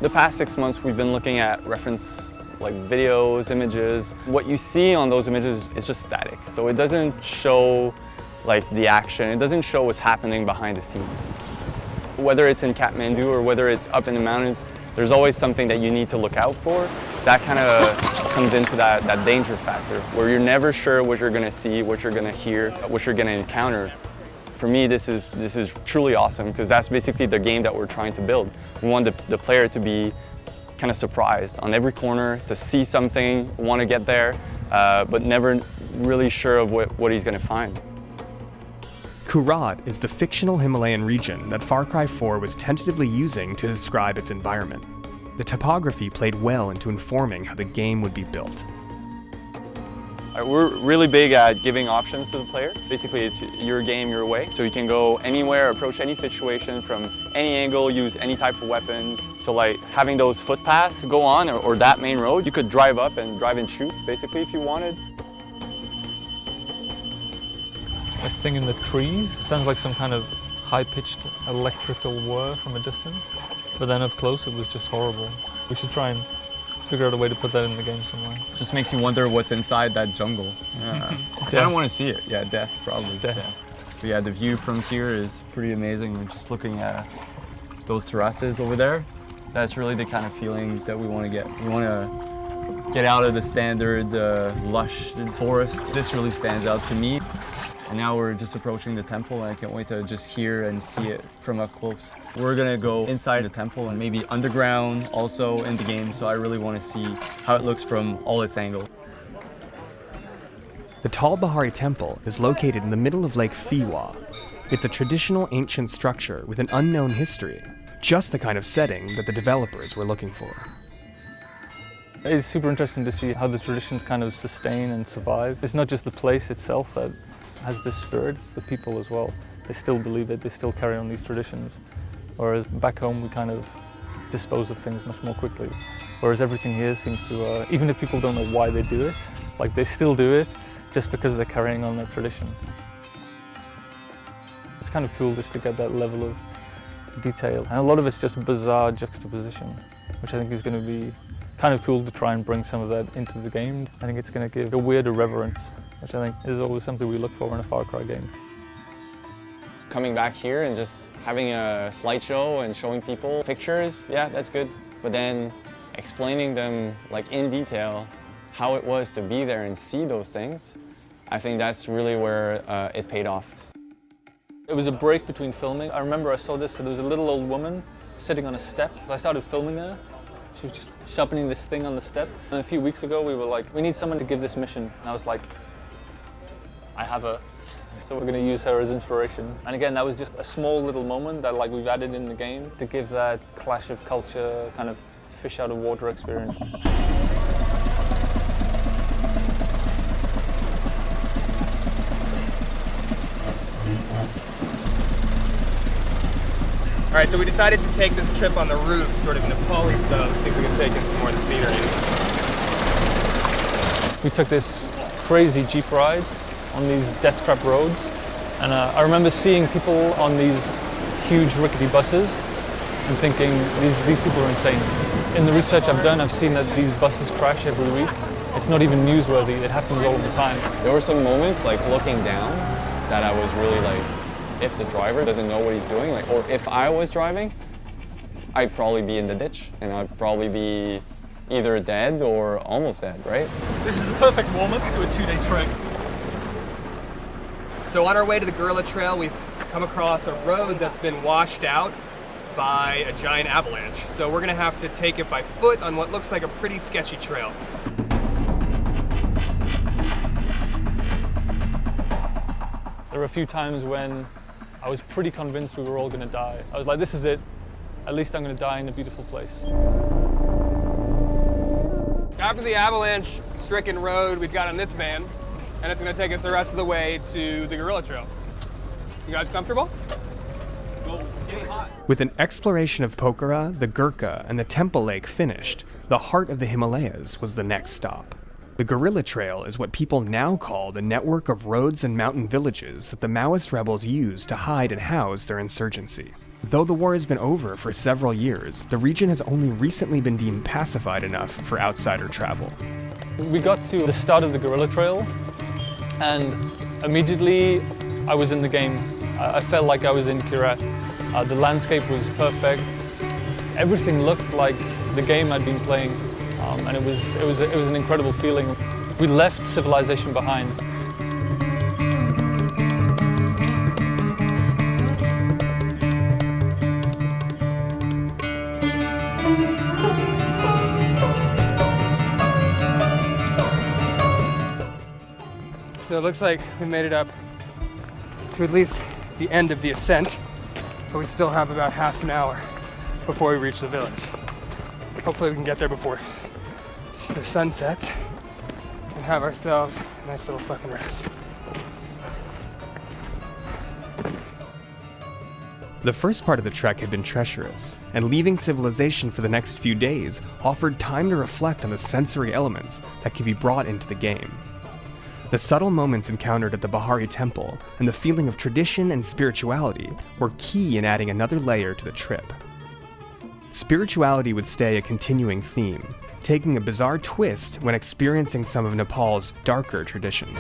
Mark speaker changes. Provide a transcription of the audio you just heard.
Speaker 1: The past 6 months we've been looking at reference like videos, images. What you see on those images is just static. So it doesn't show like the action, it doesn't show what's happening behind the scenes. Whether it's in Kathmandu or whether it's up in the mountains, there's always something that you need to look out for. That kind of comes into that danger factor, where you're never sure what you're gonna see, what you're gonna hear, what you're gonna encounter. For me, this is truly awesome, because that's basically the game that we're trying to build. We want the player to be kind of surprised on every corner, to see something, want to get there, but never really sure of what he's going to find.
Speaker 2: Kyrat is the fictional Himalayan region that Far Cry 4 was tentatively using to describe its environment. The topography played well into informing how the game would be built.
Speaker 1: We're really big at giving options to the player. Basically, it's your game, your way. So you can go anywhere, approach any situation from any angle, use any type of weapons. So like having those footpaths go on or that main road, you could drive up and drive and shoot, basically, if you wanted.
Speaker 3: That thing in the trees sounds like some kind of high-pitched electrical whir from a distance. But then up close, it was just horrible. We should try and figure out a way to put that in the game somewhere.
Speaker 1: Just makes you wonder what's inside that jungle. Yeah. I don't want to see it. Yeah, death, probably.
Speaker 3: Death.
Speaker 1: Yeah. But yeah, the view from here is pretty amazing. We're just looking at those terraces over there. That's really the kind of feeling that we want to get. We want to get out of the standard lush forest. This really stands out to me. And now we're just approaching the temple, and I can't wait to just hear and see it from up close. We're gonna go inside the temple and maybe underground also in the game, so I really want to see how it looks from all its angles.
Speaker 2: The Tal Bahari Temple is located in the middle of Lake Fiwa. It's a traditional ancient structure with an unknown history, just the kind of setting that the developers were looking for.
Speaker 3: It's super interesting to see how the traditions kind of sustain and survive. It's not just the place itself that has this spirit, it's the people as well. They still believe it, they still carry on these traditions. Whereas back home we kind of dispose of things much more quickly. Whereas everything here seems to, even if people don't know why they do it, like they still do it just because they're carrying on that tradition. It's kind of cool just to get that level of detail. And a lot of it's just bizarre juxtaposition, which I think is going to be kind of cool to try and bring some of that into the game. I think it's going to give a weird irreverence, which I think is always something we look for in a Far Cry game.
Speaker 1: Coming back here and just having a slideshow and showing people pictures, yeah, that's good. But then explaining them like in detail how it was to be there and see those things, I think that's really where it paid off.
Speaker 3: It was a break between filming. I remember I saw this, so there was a little old woman sitting on a step. So I started filming her. She was just sharpening this thing on the step. And a few weeks ago we were like, we need someone to give this mission. And I was like, I have her. So we're going to use her as inspiration. And again, that was just a small little moment that like we've added in the game to give that clash of culture, kind of fish out of water experience.
Speaker 2: All right, so we decided to take this trip on the roof, sort of Nepali style, see if we can take in some more of the scenery.
Speaker 3: We took this crazy Jeep ride on these death trap roads, and I remember seeing people on these huge rickety buses and thinking these people are insane. In the research I've done, I've seen that these buses crash every week. It's not even newsworthy, it happens all the time.
Speaker 1: There were some moments like looking down that I was really like, if the driver doesn't know what he's doing, like, or if I was driving, I'd probably be in the ditch and I'd probably be either dead or almost dead, right?
Speaker 2: This is the perfect warm-up to a 2-day trek. So on our way to the Gorilla Trail, we've come across a road that's been washed out by a giant avalanche. So we're gonna have to take it by foot on what looks like a pretty sketchy trail.
Speaker 3: There were a few times when I was pretty convinced we were all gonna die. I was like, this is it. At least I'm gonna die in a beautiful place.
Speaker 4: After the avalanche-stricken road we've got on this van, and it's gonna take us the rest of the way to the Gorilla Trail. You guys comfortable? Getting hot.
Speaker 2: With an exploration of Pokhara, the Gurkha, and the Temple Lake finished, the heart of the Himalayas was the next stop. The Gorilla Trail is what people now call the network of roads and mountain villages that the Maoist rebels used to hide and house their insurgency. Though the war has been over for several years, the region has only recently been deemed pacified enough for outsider travel.
Speaker 3: We got to the start of the gorilla trail, and immediately I was in the game. I felt like I was in Kyrat. The landscape was perfect. Everything looked like the game I'd been playing, and it was an incredible feeling. We left civilization behind.
Speaker 4: So it looks like we made it up to at least the end of the ascent, but we still have about half an hour before we reach the village. Hopefully we can get there before the sun sets and have ourselves a nice little fucking rest.
Speaker 2: The first part of the trek had been treacherous, and leaving civilization for the next few days offered time to reflect on the sensory elements that could be brought into the game. The subtle moments encountered at the Bahari Temple and the feeling of tradition and spirituality were key in adding another layer to the trip. Spirituality would stay a continuing theme, taking a bizarre twist when experiencing some of Nepal's darker traditions.